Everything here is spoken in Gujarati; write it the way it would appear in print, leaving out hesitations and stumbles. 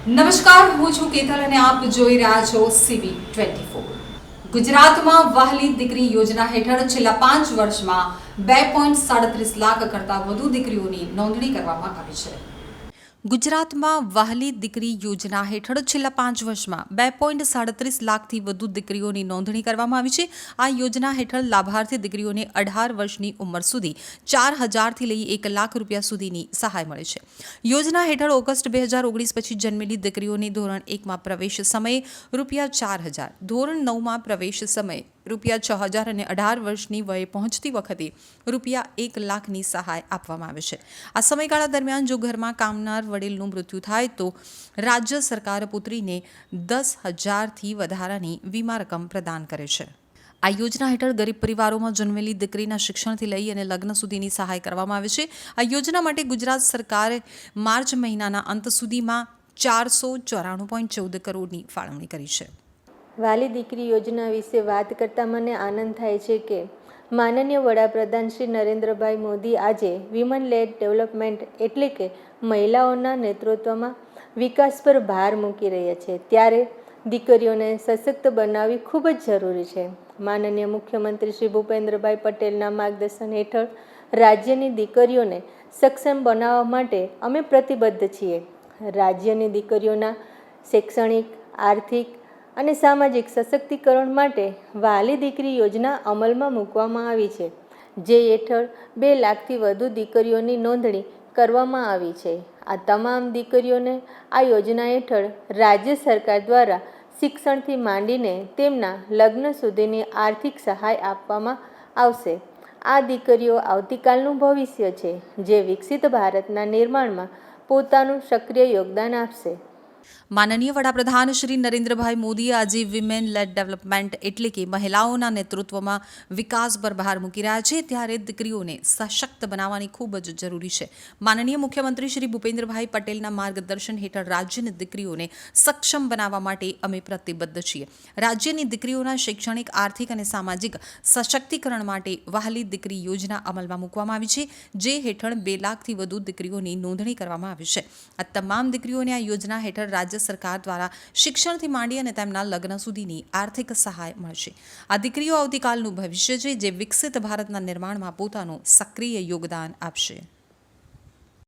નમસ્કાર, હું છું કેતલ અને આપ જોઈ રહ્યા છો CV24। ગુજરાતમાં વહાલી દીકરી યોજના હેઠળ છેલ્લા 5 વર્ષમાં 2.37 લાખ કરતાં વધુ દીકરીઓની નોંધણી કરવામાં આવી છે। ગુજરાતમાં વહાલી દીકરી યોજના હેઠળ છેલ્લા 5 વર્ષમાં 2.37 લાખથી વધુ દીકરીઓની નોંધણી કરવામાં આવી છે। આ યોજના હેઠળ લાભાર્થી દીકરીઓને 18 વર્ષની ઉંમર સુધી 4,000થી લઈ 1 લાખ રૂપિયા સુધીની સહાય મળે છે। યોજના હેઠળ ઓગસ્ટ 2019 પછી જન્મેલી દીકરીઓને ધોરણ 1માં પ્રવેશ સમયે ₹4,000, ધોરણ 9માં પ્રવેશ સમયે ₹6,000 અને 18 વર્ષની વયે પહોંચતી વખતે ₹1 લાખની સહાય આપવામાં આવે છે। આ સમયગાળા દરમિયાન જો ઘરમાં કામનાર વડીલનું મૃત્યુ થાય તો રાજ્ય સરકાર પુત્રીને 10,000થી વધારાની વીમા રકમ પ્રદાન કરે છે। આ યોજના હેઠળ ગરીબ પરિવારોમાં જન્મેલી દીકરીના શિક્ષણથી લઈ અને લગ્ન સુધીની સહાય કરવામાં આવે છે। આ યોજના માટે ગુજરાત સરકારે માર્ચ મહિનાના અંત સુધીમાં 494.14 કરોડની ફાળવણી કરી છે। વહાલી દીકરી યોજના વિશે વાત કરતાં મને આનંદ થાય છે કે માનનીય વડાપ્રધાન શ્રી નરેન્દ્રભાઈ મોદી આજે વિમન લેડ ડેવલપમેન્ટ એટલે કે મહિલાઓના નેતૃત્વમાં વિકાસ પર ભાર મૂકી રહ્યા છે, ત્યારે દીકરીઓને સશક્ત બનાવવી ખૂબ જ જરૂરી છે। માનનીય મુખ્યમંત્રી શ્રી ભૂપેન્દ્રભાઈ પટેલના માર્ગદર્શન હેઠળ રાજ્યની દીકરીઓને સક્ષમ બનાવવા માટે અમે પ્રતિબદ્ધ છીએ। રાજ્યની દીકરીઓના શૈક્ષણિક, આર્થિક અને સામાજિક સશક્તિકરણ માટે વહાલી દીકરી યોજના અમલમાં મૂકવામાં આવી છે, જે હેઠળ 2 લાખથી વધુ દીકરીઓની નોંધણી કરવામાં આવી છે। આ તમામ દીકરીઓને આ યોજના હેઠળ રાજ્ય સરકાર દ્વારા શિક્ષણથી માંડીને તેમના લગ્ન સુધીની આર્થિક સહાય આપવામાં આવશે। આ દીકરીઓ આવતીકાલનું ભવિષ્ય છે, જે વિકસિત ભારતના નિર્માણમાં પોતાનું સક્રિય યોગદાન આપશે। માનનીય વડાપ્રધાન શ્રી નરેન્દ્રભાઈ મોદીએ આજે વિમેન લેડ ડેવલપમેન્ટ એટલે કે મહિલાઓના નેતૃત્વમાં વિકાસ પર ભાર મૂકી રહ્યા છે, ત્યારે દીકરીઓને સશક્ત બનાવવાની ખૂબ જ જરૂરી છે। માનનીય મુખ્યમંત્રી શ્રી ભૂપેન્દ્રભાઈ પટેલના માર્ગદર્શન હેઠળ રાજ્યની દીકરીઓને સક્ષમ બનાવવા માટે અમે પ્રતિબદ્ધ છીએ। રાજ્યની દીકરીઓના શૈક્ષણિક, આર્થિક અને સામાજિક સશક્તિકરણ માટે વહાલી દીકરી યોજના અમલમાં મૂકવામાં આવી છે, જે હેઠળ 2 લાખથી વધુ દીકરીઓની નોંધણી કરવામાં આવી છે। આ તમામ દીકરીઓને આ યોજના હેઠળ રાજ્ય સરકાર દ્વારા શિક્ષણથી માંડી અને તેમના લગ્ન સુધીની આર્થિક સહાય મળશે। આ દીકરીઓ આવતીકાલનું ભવિષ્ય છે, જે વિકસિત ભારતના નિર્માણમાં પોતાનું સક્રિય યોગદાન આપશે।